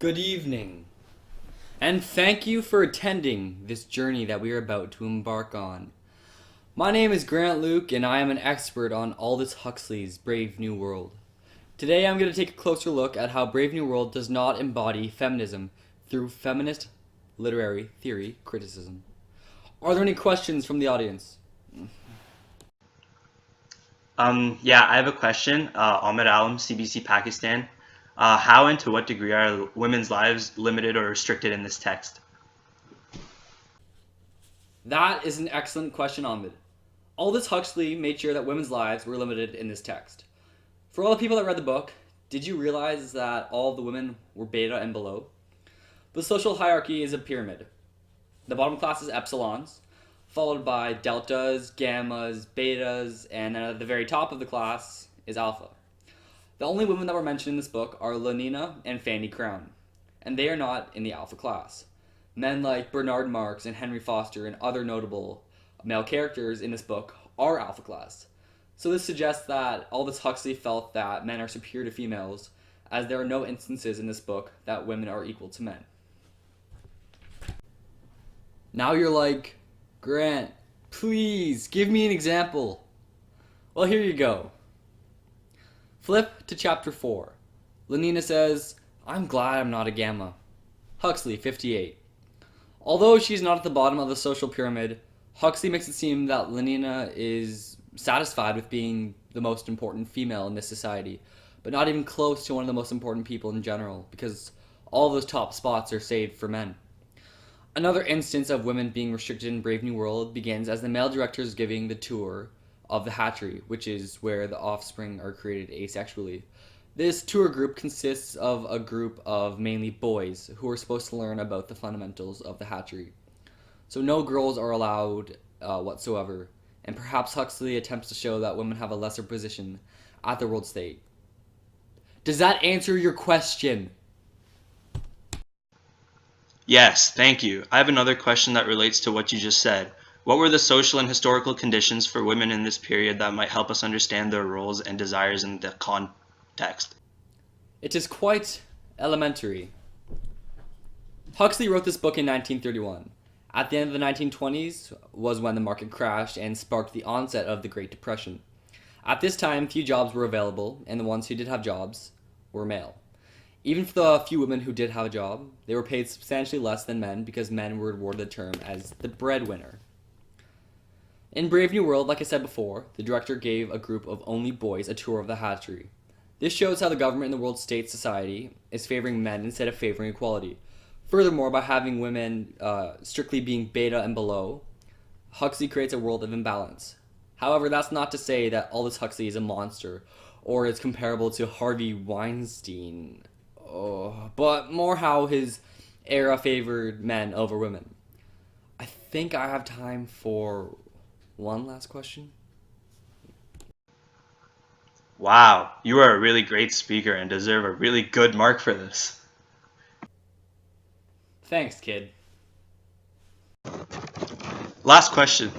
Good evening, and thank you for attending this journey that we are about to embark on. My name is Grant Luke, and I am an expert on Aldous Huxley's Brave New World. Today I'm going to take a closer look at how Brave New World does not embody feminism through feminist literary theory criticism. Are there any questions from the audience? I have a question. Ahmed Alam, CBC Pakistan. How and to what degree are women's lives limited or restricted in this text? That is an excellent question, Ahmed. Aldous Huxley made sure that women's lives were limited in this text. For all the people that read the book, did you realize that all the women were beta and below? The social hierarchy is a pyramid. The bottom class is epsilons, followed by deltas, gammas, betas, and at the very top of the class is alpha. The only women that were mentioned in this book are Lenina and Fanny Crown, and they are not in the alpha class. Men like Bernard Marx and Henry Foster and other notable male characters in this book are alpha class. So this suggests that Aldous Huxley felt that men are superior to females, as there are no instances in this book that women are equal to men. Now you're like, Grant, please give me an example. Well, here you go. Flip to chapter 4. Lenina says, "I'm glad I'm not a gamma." Huxley, 58. Although she's not at the bottom of the social pyramid, Huxley makes it seem that Lenina is satisfied with being the most important female in this society, but not even close to one of the most important people in general, because all those top spots are saved for men. Another instance of women being restricted in Brave New World begins as the male director is giving the tour of the hatchery, which is where the offspring are created asexually. This tour group consists of a group of mainly boys who are supposed to learn about the fundamentals of the hatchery. So no girls are allowed whatsoever, and perhaps Huxley attempts to show that women have a lesser position at the world state. Does that answer your question? Yes, thank you. I have another question that relates to what you just said. What were the social and historical conditions for women in this period that might help us understand their roles and desires in the context? It is quite elementary. Huxley wrote this book in 1931. At the end of the 1920s was when the market crashed and sparked the onset of the Great Depression. At this time, few jobs were available, and the ones who did have jobs were male. Even for the few women who did have a job, they were paid substantially less than men because men were awarded the term as the breadwinner. In Brave New World, like I said before, the director gave a group of only boys a tour of the hatchery. This shows how the government in the world state society is favoring men instead of favoring equality. Furthermore, by having women strictly being beta and below, Huxley creates a world of imbalance. However, that's not to say that Aldous Huxley is a monster or is comparable to Harvey Weinstein, but more how his era favored men over women. I think I have time for one last question. Wow, you are a really great speaker and deserve a really good mark for this. Thanks, kid. Last question.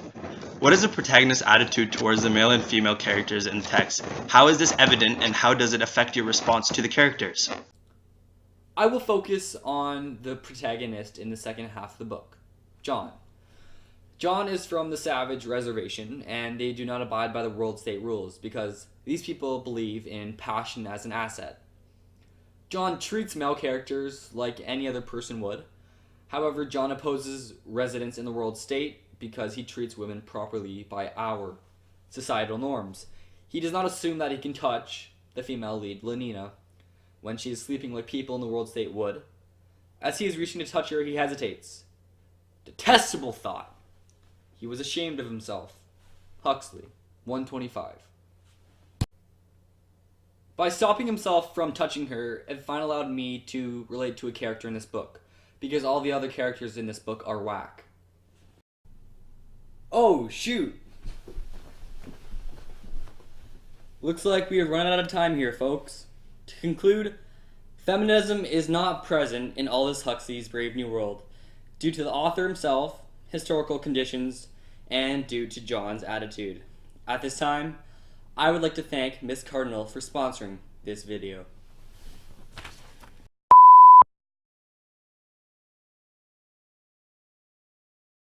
What is the protagonist's attitude towards the male and female characters in the text? How is this evident and how does it affect your response to the characters? I will focus on the protagonist in the second half of the book, John. John is from the Savage Reservation, and they do not abide by the world state rules because these people believe in passion as an asset. John treats male characters like any other person would. However, John opposes residence in the world state because he treats women properly by our societal norms. He does not assume that he can touch the female lead, Lenina, when she is sleeping like people in the world state would. As he is reaching to touch her, he hesitates. Detestable thought. He was ashamed of himself. Huxley, 125. By stopping himself from touching her, it finally allowed me to relate to a character in this book, because all the other characters in this book are whack. Oh, shoot! Looks like we have run out of time here, folks. To conclude, feminism is not present in Aldous Huxley's Brave New World, due to the author himself, historical conditions, and due to John's attitude. At this time, I would like to thank Miss Cardinal for sponsoring this video.